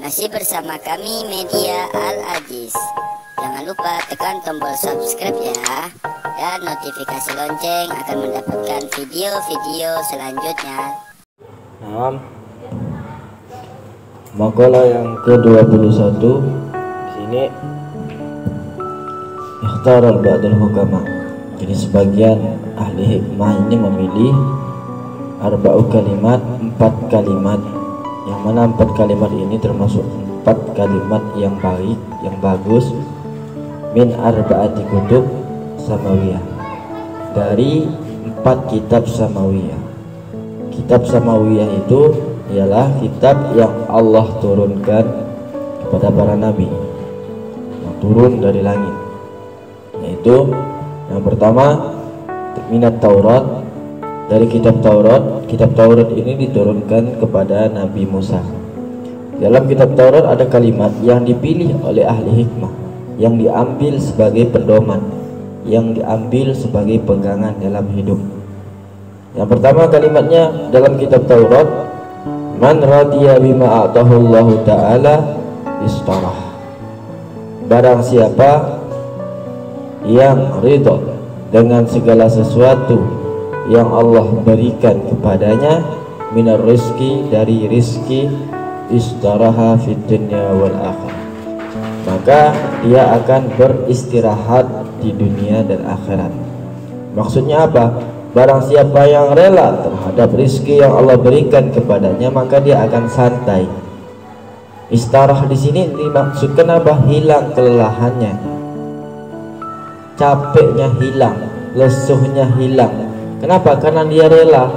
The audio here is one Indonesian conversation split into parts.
Masih bersama kami Media Al-Aziz. Jangan lupa tekan tombol subscribe ya, dan notifikasi lonceng akan mendapatkan video-video selanjutnya. Nah, makalah yang ke-21 sini ikhtar al-ba'dul hukama. Jadi sebagian ahli hikmah ini memilih arba'u kalimat, 4 kalimat, yang mana 4 kalimat ini termasuk 4 kalimat yang baik, yang bagus, min arba'ati kutub samawiyah, dari 4 kitab samawiyah. Kitab samawiyah itu ialah kitab yang Allah turunkan kepada para nabi, yang turun dari langit, yaitu yang pertama minat Taurat, dari kitab Taurat. Kitab Taurat ini diturunkan kepada Nabi Musa. Dalam kitab Taurat ada kalimat yang dipilih oleh ahli hikmah, yang diambil sebagai pedoman, yang diambil sebagai pegangan dalam hidup. Yang pertama kalimatnya dalam kitab Taurat, man radiya bima a'tahullahu ta'ala istarah. Barang siapa yang ridha dengan segala sesuatu yang Allah berikan kepadanya, minar rizki, dari rizki, istaraha fid dunya wal akhirah, maka dia akan beristirahat di dunia dan akhirat. Maksudnya apa? Barang siapa yang rela terhadap rizki yang Allah berikan kepadanya, maka dia akan santai. Istarah di sini dimaksudkan apa? Hilang kelelahannya, capeknya hilang, lesuhnya hilang. Kenapa? Karena dia rela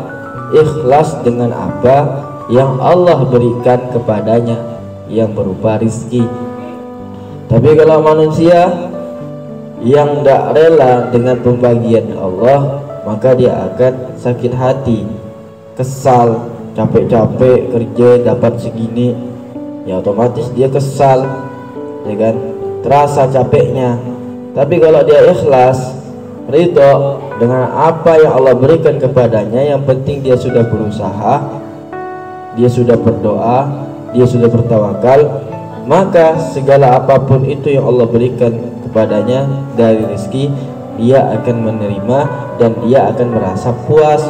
ikhlas dengan apa yang Allah berikan kepadanya, yang berupa rizki. Tapi kalau manusia yang tidak rela dengan pembagian Allah, maka dia akan sakit hati, kesal, capek-capek kerja dapat segini, ya otomatis dia kesal, ya kan, terasa capeknya. Tapi kalau dia ikhlas, ridho dengan apa yang Allah berikan kepadanya, yang penting dia sudah berusaha, dia sudah berdoa, dia sudah bertawakal, maka segala apapun itu yang Allah berikan kepadanya dari rezeki, dia akan menerima dan dia akan merasa puas,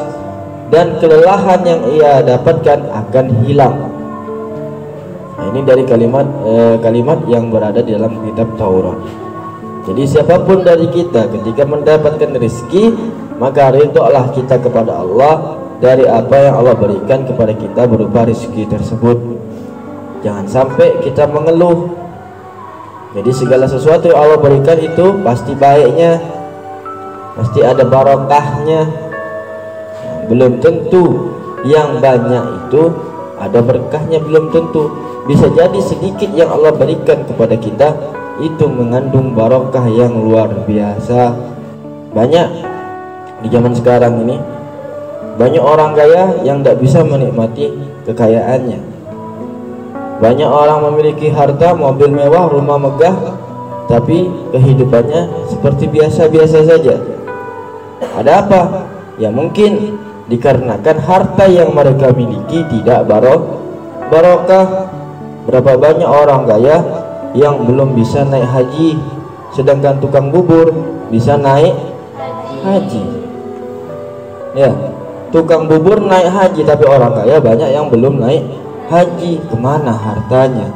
dan kelelahan yang ia dapatkan akan hilang. Nah, ini dari kalimat yang berada di dalam kitab Taurat. Jadi siapapun dari kita ketika mendapatkan rezeki, maka ridholah kita kepada Allah dari apa yang Allah berikan kepada kita berupa rezeki tersebut. Jangan sampai kita mengeluh. Jadi segala sesuatu yang Allah berikan itu pasti baiknya, pasti ada barokahnya. Belum tentu yang banyak itu ada berkahnya, belum tentu. Bisa jadi sedikit yang Allah berikan kepada kita itu mengandung barokah yang luar biasa. Banyak di zaman sekarang ini, banyak orang kaya yang tidak bisa menikmati kekayaannya. Banyak orang memiliki harta, mobil mewah, rumah megah, tapi kehidupannya seperti biasa-biasa saja. Ada apa? Ya mungkin dikarenakan harta yang mereka miliki tidak barokah. Berapa banyak orang kaya yang belum bisa naik haji, sedangkan tukang bubur bisa naik haji. Ya, tukang bubur naik haji, tapi orang kaya banyak yang belum naik haji. Kemana hartanya?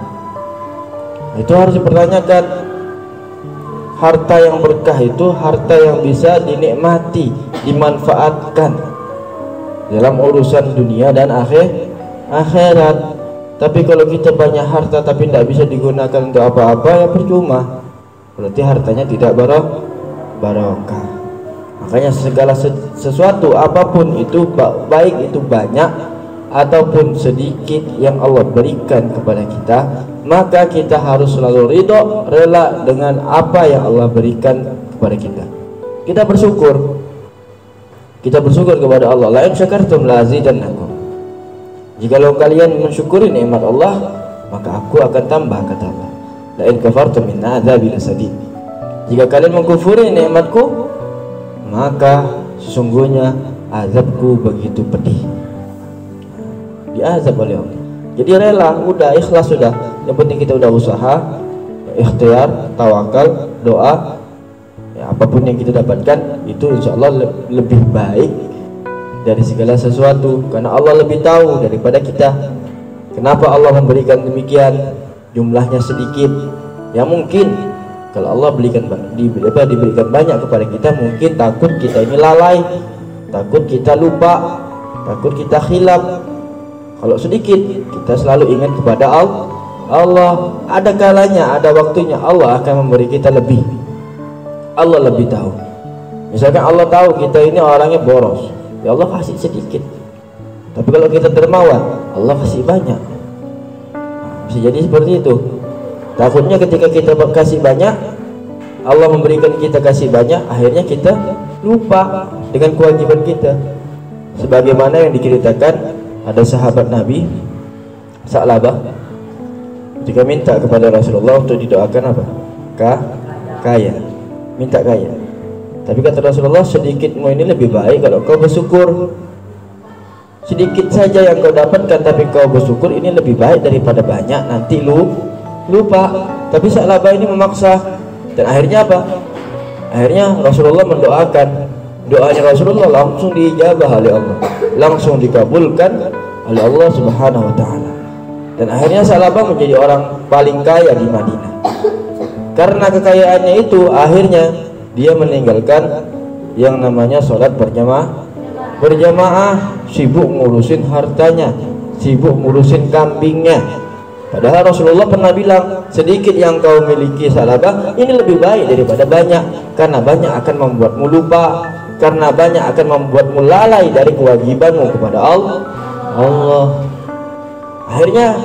Itu harus dipertanyakan. Harta yang berkah itu harta yang bisa dinikmati, dimanfaatkan dalam urusan dunia dan akhirat. Tapi kalau kita banyak harta tapi tidak bisa digunakan untuk apa-apa, ya percuma. Berarti hartanya tidak barokah. Makanya segala sesuatu apapun itu, baik itu banyak ataupun sedikit yang Allah berikan kepada kita, maka kita harus selalu ridho, rela dengan apa yang Allah berikan kepada kita. Kita bersyukur kepada Allah. La in syakartum la azidannakum. Jikalau kalian mensyukuri nikmat Allah, maka aku akan tambah, kata Allah. La in kafartum min adzabi lasadid. Jika kalian mengkufuri nikmatku, maka sesungguhnya azabku begitu pedih. Diazab oleh Allah. Jadi rela, udah ikhlas sudah. Yang penting kita udah usaha, ikhtiar, tawakal, doa. Ya, apapun yang kita dapatkan itu insya Allah lebih baik dari segala sesuatu, karena Allah lebih tahu daripada kita. Kenapa Allah memberikan demikian, jumlahnya sedikit? Ya mungkin kalau Allah diberikan banyak kepada kita, mungkin takut kita ini lalai, takut kita lupa, takut kita khilaf. Kalau sedikit, kita selalu ingat kepada Allah. Ada kalanya, ada waktunya Allah akan memberi kita lebih. Allah lebih tahu. Misalkan Allah tahu kita ini orangnya boros, ya Allah kasih sedikit. Tapi kalau kita dermawan, Allah kasih banyak. Bisa jadi seperti itu. Takutnya ketika kita kasih banyak, Allah memberikan kita kasih banyak, akhirnya kita lupa dengan kewajiban kita. Sebagaimana yang diceritakan, ada sahabat Nabi Sa'labah ketika minta kepada Rasulullah untuk didoakan apa? Kaya. Minta kaya. Tapi kata Rasulullah, sedikitmu ini lebih baik kalau kau bersyukur. Sedikit saja yang kau dapatkan tapi kau bersyukur, ini lebih baik daripada banyak nanti lupa. Tapi Sa'labah ini memaksa, dan akhirnya apa? Akhirnya Rasulullah mendoakan. Doanya Rasulullah langsung diijabah oleh Allah, langsung dikabulkan oleh Allah Subhanahu wa taala. Dan akhirnya Sa'labah menjadi orang paling kaya di Madinah. Karena kekayaannya itu, akhirnya dia meninggalkan yang namanya sholat berjamaah, sibuk ngurusin hartanya, sibuk ngurusin kambingnya. Padahal Rasulullah pernah bilang, sedikit yang kau miliki Sa'labah ini lebih baik daripada banyak, karena banyak akan membuatmu lupa, karena banyak akan membuatmu lalai dari kewajibanmu kepada Allah. Akhirnya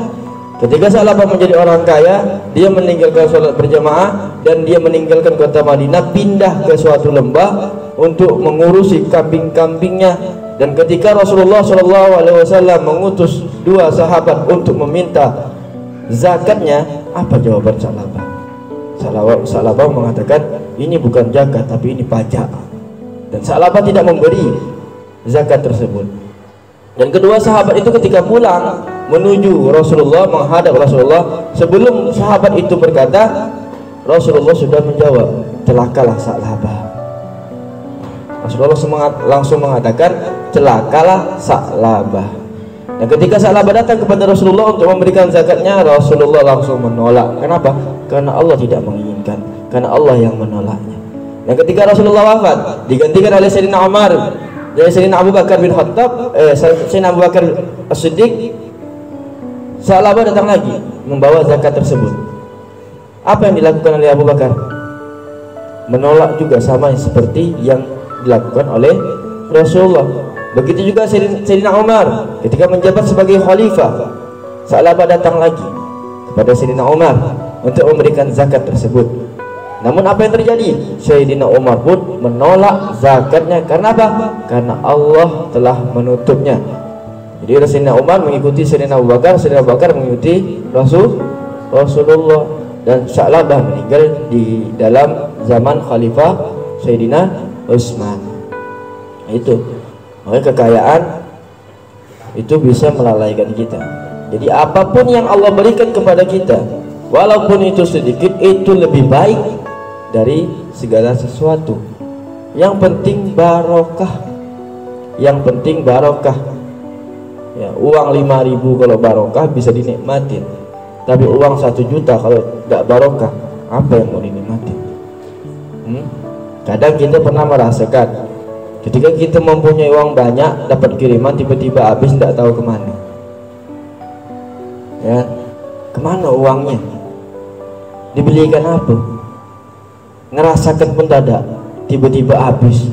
ketika Sa'labah menjadi orang kaya, dia meninggalkan sholat berjamaah dan dia meninggalkan kota Madinah, pindah ke suatu lembah untuk mengurusi kambing-kambingnya. Dan ketika Rasulullah SAW mengutus dua sahabat untuk meminta zakatnya, apa jawaban Sa'labah? Sa'labah mengatakan, ini bukan zakat tapi ini pajak. Dan Sa'labah tidak memberi zakat tersebut. Dan kedua sahabat itu ketika pulang menuju Rasulullah, menghadap Rasulullah, sebelum sahabat itu berkata, Rasulullah sudah menjawab, celakalah Sa'labah. Rasulullah langsung mengatakan, celakalah Sa'labah. Dan ketika Sa'labah datang kepada Rasulullah untuk memberikan zakatnya, Rasulullah langsung menolak. Kenapa? Karena Allah tidak menginginkan, karena Allah yang menolaknya. Dan ketika Rasulullah wafat, digantikan oleh Sayyidina Umar, dari Sayyidina Abu Bakar bin Khattab, Sayyidina Abu Bakar As-Siddiq. Sa'labah datang lagi membawa zakat tersebut. Apa yang dilakukan oleh Abu Bakar? Menolak juga, sama seperti yang dilakukan oleh Rasulullah. Begitu juga Sayyidina Umar ketika menjabat sebagai khalifah. Sa'labah datang lagi kepada Sayyidina Umar untuk memberikan zakat tersebut. Namun apa yang terjadi? Sayyidina Umar pun menolak zakatnya. Karena apa? Karena Allah telah menutupnya. Jadi Sayyidina Umar mengikuti Sayyidina Abu Bakar, Sayyidina Abu Bakar mengikuti Rasulullah. Dan Sa'labah meninggal di dalam zaman Khalifah Sayyidina Utsman. Itu, makanya kekayaan itu bisa melalaikan kita. Jadi apapun yang Allah berikan kepada kita, walaupun itu sedikit, itu lebih baik dari segala sesuatu. Yang penting barokah. Yang penting barokah. Ya, uang 5.000 kalau barokah bisa dinikmatin. Tapi uang 1 juta kalau tidak barokah, apa yang mau dinikmatin? Kadang kita pernah merasakan ketika kita mempunyai uang banyak, dapat kiriman, tiba-tiba habis, tidak tahu kemana. Ya, kemana uangnya? Dibelikan apa? Ngerasakan pun tidak ada. tiba-tiba habis.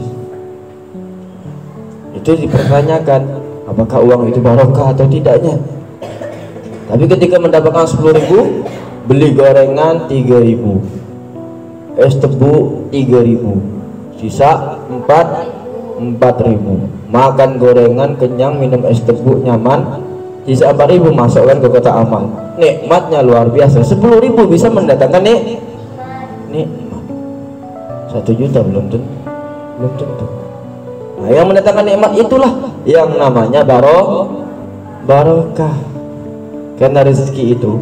Itu dipertanyakan apakah uang itu barokah atau tidaknya. Tapi ketika mendapatkan 10.000, beli gorengan 3.000, es tebu 3.000, sisa 4.000, makan gorengan kenyang, minum es tebu nyaman, sisa 4.000 masukkan ke kotak amal. Nikmatnya luar biasa. 10.000 bisa mendatangkan nikmat. 1 juta belum tentu. Nah, yang mendatangkan nikmat itulah yang namanya barokah. Karena rezeki itu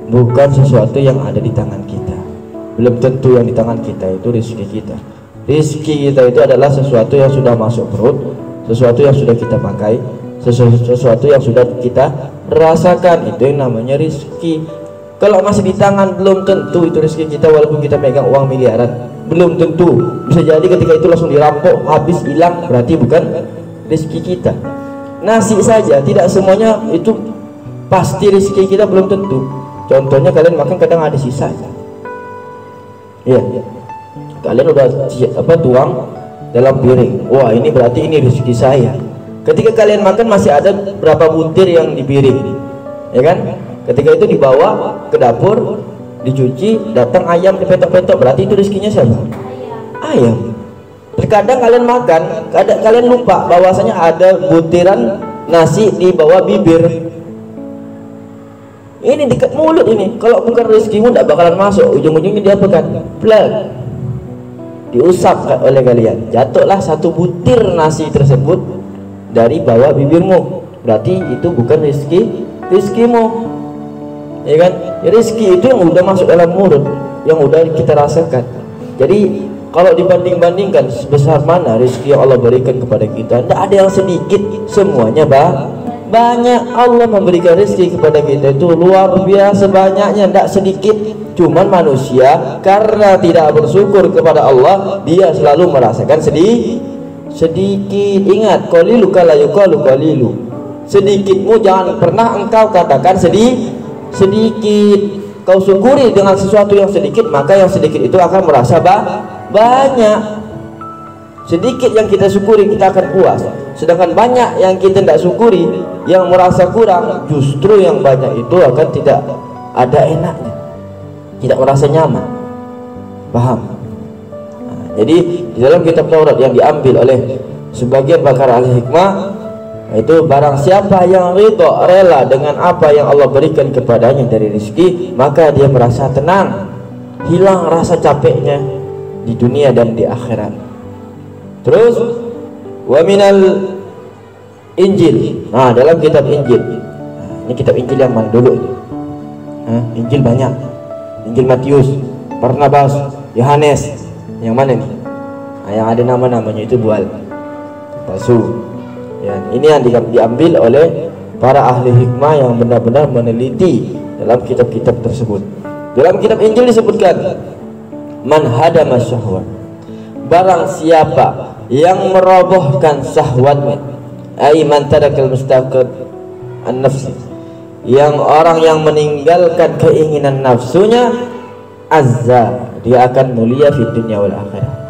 bukan sesuatu yang ada di tangan kita. Belum tentu yang di tangan kita itu rezeki kita. Rezeki kita itu adalah sesuatu yang sudah masuk perut, sesuatu yang sudah kita pakai, sesuatu yang sudah kita rasakan. Itu yang namanya rezeki. Kalau masih di tangan, belum tentu itu rezeki kita. Walaupun kita pegang uang miliaran, belum tentu. Bisa jadi ketika itu langsung dirampok, habis, hilang, berarti bukan rezeki kita. Nasi saja tidak semuanya itu pasti rezeki kita, belum tentu. Contohnya kalian makan kadang ada sisa. Iya. Kalian udah tuang dalam piring. Wah, ini berarti ini rezeki saya. Ketika kalian makan masih ada berapa butir yang di piring, ya kan? Ketika itu dibawa ke dapur, dicuci, datang ayam dipetok-petok, berarti itu rezekinya siapa? Ayam. Terkadang kalian makan, kalian lupa bahwasanya ada butiran nasi di bawah bibir. Ini dekat mulut ini. Kalau bukan rezekimu tidak bakalan masuk. Ujung-ujungnya diapakan? Plug. Diusap oleh kalian. Jatuhlah 1 butir nasi tersebut dari bawah bibirmu. Berarti itu bukan rezekimu. Ya kan? Rezeki itu yang udah masuk dalam mulut, yang udah kita rasakan. Jadi kalau dibanding-bandingkan sebesar mana rezeki yang Allah berikan kepada kita, tidak ada yang sedikit, semuanya banyak. Allah memberikan rezeki kepada kita itu luar biasa banyaknya, tidak sedikit. Cuman manusia karena tidak bersyukur kepada Allah, dia selalu merasakan sedikit. Ingat, qalilu kala yuqalu qalilu. Sedikitmu jangan pernah engkau katakan sedikit. Kau syukuri dengan sesuatu yang sedikit, maka yang sedikit itu akan merasa banyak. Sedikit yang kita syukuri kita akan puas, sedangkan banyak yang kita tidak syukuri, yang merasa kurang, justru yang banyak itu akan tidak ada enaknya, tidak merasa nyaman. Paham? Nah, jadi di dalam kitab Taurat yang diambil oleh sebagian pakar ahli hikmah, itu barang siapa yang ridho, rela dengan apa yang Allah berikan kepadanya dari rezeki, maka dia merasa tenang, hilang rasa capeknya di dunia dan di akhirat. Terus wa minal Injil. Nah, dalam kitab Injil. Ini kitab Injil yang mana dulu? Injil banyak. Injil Matius, Barnabas, Yohanes. Yang mana nih? Nah, yang ada nama-namanya itu palsu. Ya, ini yang diambil oleh para ahli hikmah yang benar-benar meneliti dalam kitab-kitab tersebut. Dalam kitab Injil disebutkan, man hadama syahwat, barang siapa yang merobohkan syahwatnya, ai man tarakal mustaqad an-nafsi, yang orang yang meninggalkan keinginan nafsunya, azza, dia akan mulia di dunia wal akhirah.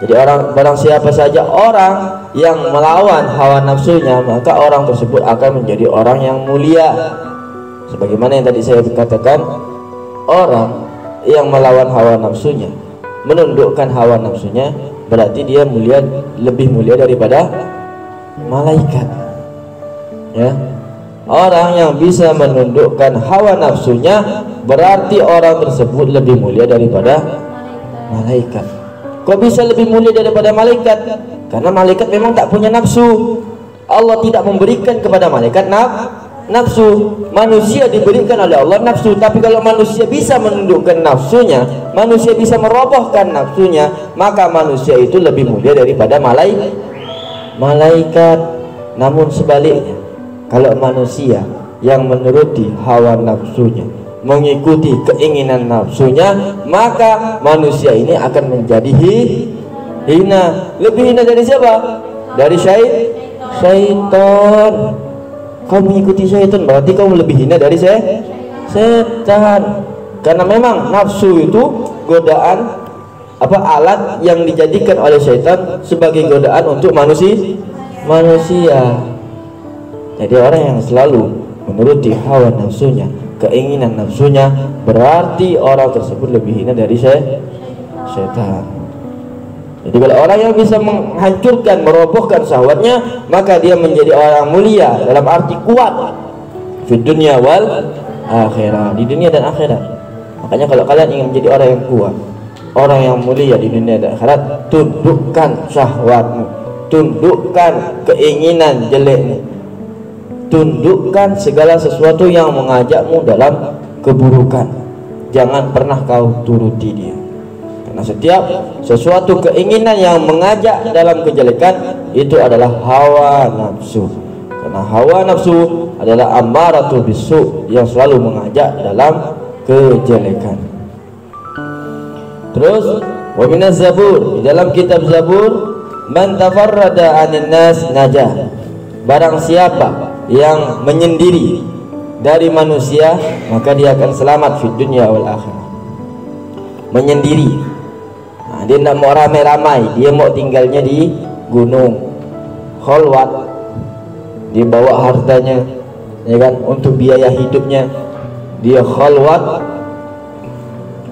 Jadi barang siapa saja orang yang melawan hawa nafsunya, maka orang tersebut akan menjadi orang yang mulia. Sebagaimana yang tadi saya katakan, orang yang melawan hawa nafsunya, menundukkan hawa nafsunya, berarti dia lebih mulia daripada malaikat. Ya. Orang yang bisa menundukkan hawa nafsunya, berarti orang tersebut lebih mulia daripada malaikat. Kok bisa lebih mulia daripada malaikat? Karena malaikat memang tak punya nafsu. Allah tidak memberikan kepada malaikat nafsu. Manusia diberikan oleh Allah nafsu. Tapi kalau manusia bisa menundukkan nafsunya, manusia bisa merobohkan nafsunya, maka manusia itu lebih mulia daripada malaikat. Namun sebaliknya, kalau manusia yang menuruti hawa nafsunya, mengikuti keinginan nafsunya, maka manusia ini akan menjadi hina. Lebih hina dari siapa? Dari syaitan. Kau mengikuti syaitan, berarti kau lebih hina dari setan. Karena memang nafsu itu godaan apa alat yang dijadikan oleh syaitan sebagai godaan untuk manusia. Jadi orang yang selalu menuruti hawa nafsunya, keinginan nafsunya, berarti orang tersebut lebih hina dari syaitan. Jadi kalau orang yang bisa menghancurkan, merobohkan syahwatnya, maka dia menjadi orang mulia dalam arti kuat di dunia wal akhirah, di dunia dan akhirat. Makanya kalau kalian ingin menjadi orang yang kuat, orang yang mulia di dunia dan akhirat, tundukkan syahwatmu, tundukkan keinginan jelekmu, tundukkan segala sesuatu yang mengajakmu dalam keburukan. Jangan pernah kau turuti dia. Karena setiap sesuatu keinginan yang mengajak dalam kejelekan itu adalah hawa nafsu. Karena hawa nafsu adalah ammaratu bisu, yang selalu mengajak dalam kejelekan. Terus wa minaz zabur, di dalam kitab Zabur, man tafarrada 'anil nas najah. Barang siapa yang menyendiri dari manusia, maka dia akan selamat di dunia wal akhirah. Menyendiri. Dia tidak mau ramai-ramai, dia mau tinggalnya di gunung, khalwat, dia bawa hartanya, ya kan, untuk biaya hidupnya. Dia khalwat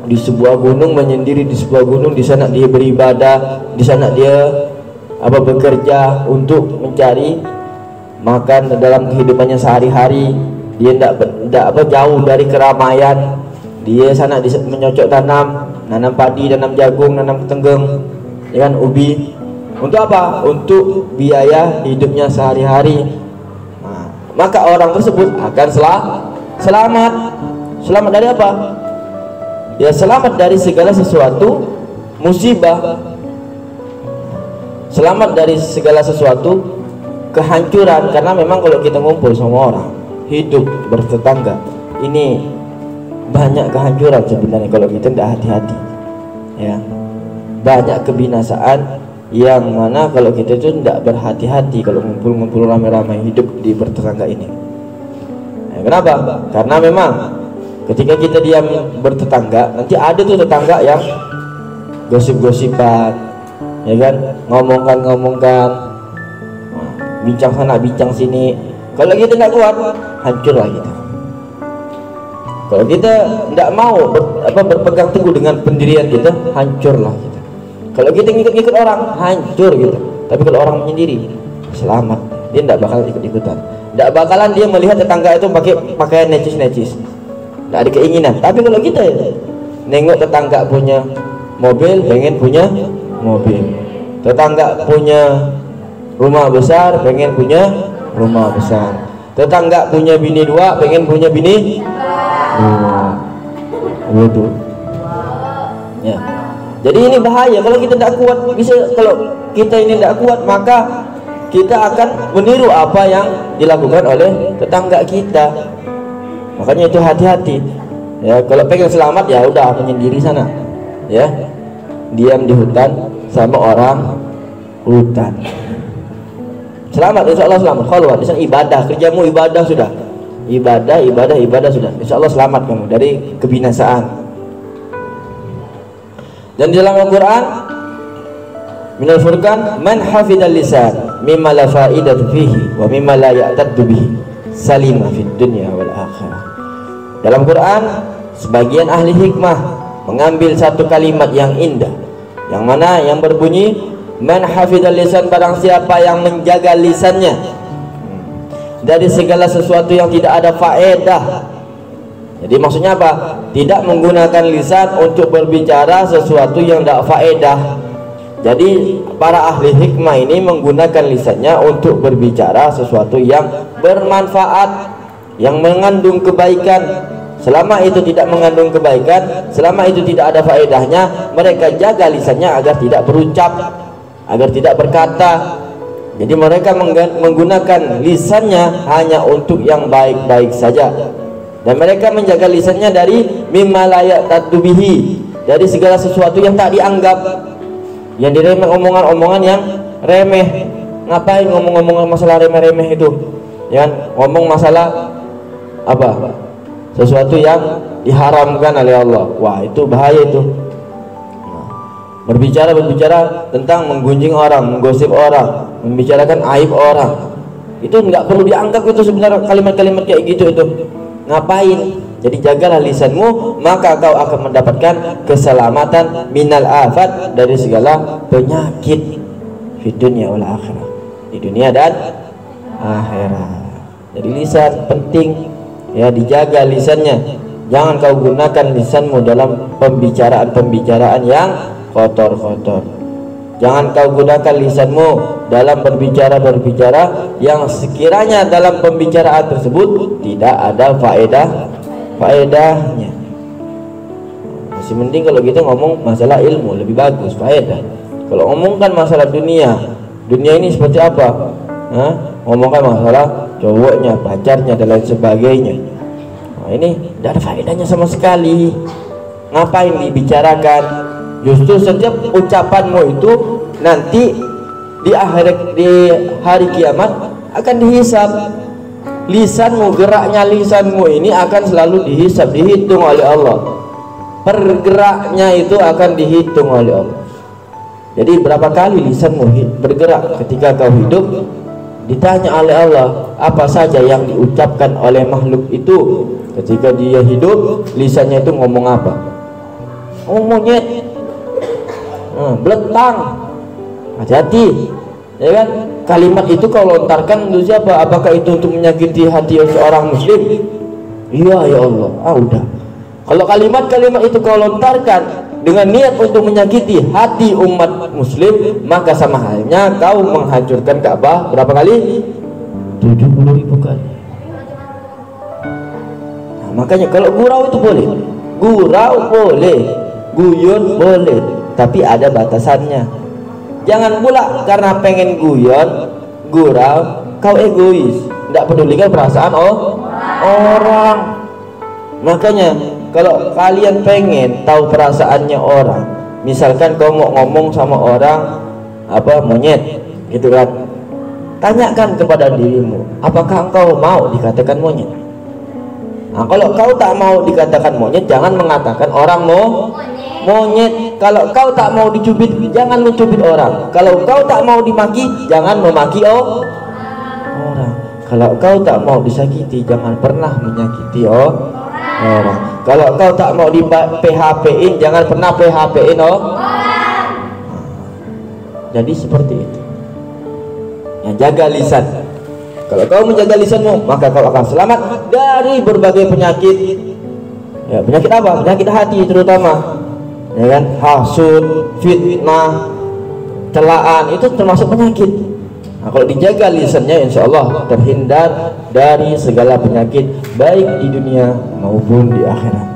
di sebuah gunung, menyendiri di sebuah gunung. Di sana dia beribadah, di sana dia bekerja untuk mencari makan dalam kehidupannya sehari-hari. Dia tidak jauh dari keramaian. Dia sana menyocok nanam padi, nanam jagung, nanam tenggeng, ya kan, ubi. Untuk apa? Untuk biaya hidupnya sehari-hari. Nah, maka orang tersebut akan selamat. Selamat dari apa? Ya, selamat dari segala sesuatu musibah. Selamat dari segala sesuatu kehancuran. Karena memang kalau kita ngumpul sama orang, hidup bertetangga, ini banyak kehancuran sebenarnya kalau kita tidak hati-hati, ya. Banyak kebinasaan yang mana kalau kita itu tidak berhati-hati kalau ngumpul-ngumpul ramai-ramai hidup di bertetangga ini. Kenapa? Karena memang ketika kita diam bertetangga, nanti ada tuh tetangga yang gosip-gosipan, ya kan, ngomongkan, bincang sana bincang sini. Kalau kita tidak kuat, hancurlah kita. Kalau kita tidak mau berpegang teguh dengan pendirian kita, hancurlah kita. Kalau kita ngikut-ngikut orang, hancur gitu. Tapi kalau orang menyendiri, selamat. Dia tidak bakal ikut-ikutan. Tidak bakalan dia melihat tetangga itu pakai pakaian necis-necis. Tidak ada keinginan. Tapi kalau kita nengok tetangga punya mobil, pengen punya mobil. Tetangga punya rumah besar, pengen punya rumah besar. Tetangga punya bini dua, pengen punya bini begitu, ya. Jadi ini bahaya kalau kita tidak kuat. Kalau kita ini tidak kuat, maka kita akan meniru apa yang dilakukan oleh tetangga kita. Makanya itu hati-hati, ya. Kalau pengen selamat, ya udah menyendiri sana, ya, diam di hutan sama orang hutan. Selamat, insya Allah selamat. Khalwat, di sana ibadah, kerjamu ibadah sudah. Ibadah sudah. Insya Allah selamat kamu dari kebinasaan. Dan di dalam Al-Quran, minal Furqan, man hafidhal lisan mimma la faidatu fihi wa mimma la ya'taddu bihi salima fid dunya wal akhirah. Dalam Quran, sebagian ahli hikmah mengambil satu kalimat yang indah, yang mana yang berbunyi, man hafidhal lisan, barang siapa yang menjaga lisannya dari segala sesuatu yang tidak ada faedah. Jadi maksudnya apa? Tidak menggunakan lisan untuk berbicara sesuatu yang tidak faedah. Jadi para ahli hikmah ini menggunakan lisannya untuk berbicara sesuatu yang bermanfaat, yang mengandung kebaikan. Selama itu tidak mengandung kebaikan, selama itu tidak ada faedahnya, mereka jaga lisannya agar tidak berucap, agar tidak berkata. Jadi mereka menggunakan lisannya hanya untuk yang baik-baik saja. Dan mereka menjaga lisannya dari mimma la ya'taddu bihi, dari segala sesuatu yang tak dianggap, yang diremeh, omongan-omongan yang remeh. Ngapain ngomong-ngomong masalah remeh-remeh itu? Ya, ngomong masalah apa? Sesuatu yang diharamkan oleh Allah. Wah, itu bahaya itu. berbicara tentang menggunjing orang, menggosip orang, membicarakan aib orang. Itu nggak perlu dianggap itu sebenarnya kalimat-kalimat kayak gitu itu. Ngapain? Jadi jagalah lisanmu, maka kau akan mendapatkan keselamatan minal afat, dari segala penyakit di dunia wal akhirah, di dunia dan akhirat. Jadi lisan penting ya, dijaga lisannya. Jangan kau gunakan lisanmu dalam pembicaraan yang kotor-kotor. Jangan kau gunakan lisanmu dalam berbicara yang sekiranya dalam pembicaraan tersebut tidak ada faedahnya. Masih mending kalau kita ngomong masalah ilmu, lebih bagus, faedah. Kalau ngomongkan masalah dunia ini seperti apa? Ngomongkan masalah cowoknya, pacarnya dan lain sebagainya. Ini tidak ada faedahnya sama sekali. Ngapain dibicarakan? Justru setiap ucapanmu itu nanti di hari kiamat akan dihisab. Lisanmu, geraknya lisanmu ini akan selalu dihisab, dihitung oleh Allah. Pergeraknya itu akan dihitung oleh Allah. Jadi berapa kali lisanmu bergerak ketika kau hidup? Ditanya oleh Allah apa saja yang diucapkan oleh makhluk itu ketika dia hidup. Lisannya itu ngomong apa? Ngomong monyet, beletang, hati-hati, ya kan? Kalimat itu kau lontarkan untuk siapa? Apakah itu untuk menyakiti hati seorang muslim? Iya ya Allah. Udah. Kalau kalimat-kalimat itu kau lontarkan dengan niat untuk menyakiti hati umat muslim, maka sama halnya kau menghancurkan Ka'bah berapa kali? 70.000 kali. Nah, makanya kalau gurau itu boleh, guyon boleh, tapi ada batasannya. Jangan pula karena pengen gurau, kau egois, tidak pedulikan perasaan orang. Makanya kalau kalian pengen tahu perasaannya orang, misalkan kau mau ngomong sama orang monyet gitu kan, tanyakan kepada dirimu, apakah engkau mau dikatakan monyet? Nah, kalau kau tak mau dikatakan monyet, jangan mengatakan orang monyet. Kalau kau tak mau dicubit, jangan mencubit orang. Kalau kau tak mau dimaki, jangan memaki orang. Kalau kau tak mau disakiti, jangan pernah menyakiti orang. Kalau kau tak mau di PHP-in, jangan pernah PHP-in Jadi seperti itu. Ya, jaga lisan. Kalau kau menjaga lisanmu, maka kau akan selamat dari berbagai penyakit. Ya, penyakit apa? Penyakit hati terutama. Ya kan? Hasud, fitnah, celaan, itu termasuk penyakit. Nah, kalau dijaga lisannya, insya Allah terhindar dari segala penyakit, baik di dunia maupun di akhirat.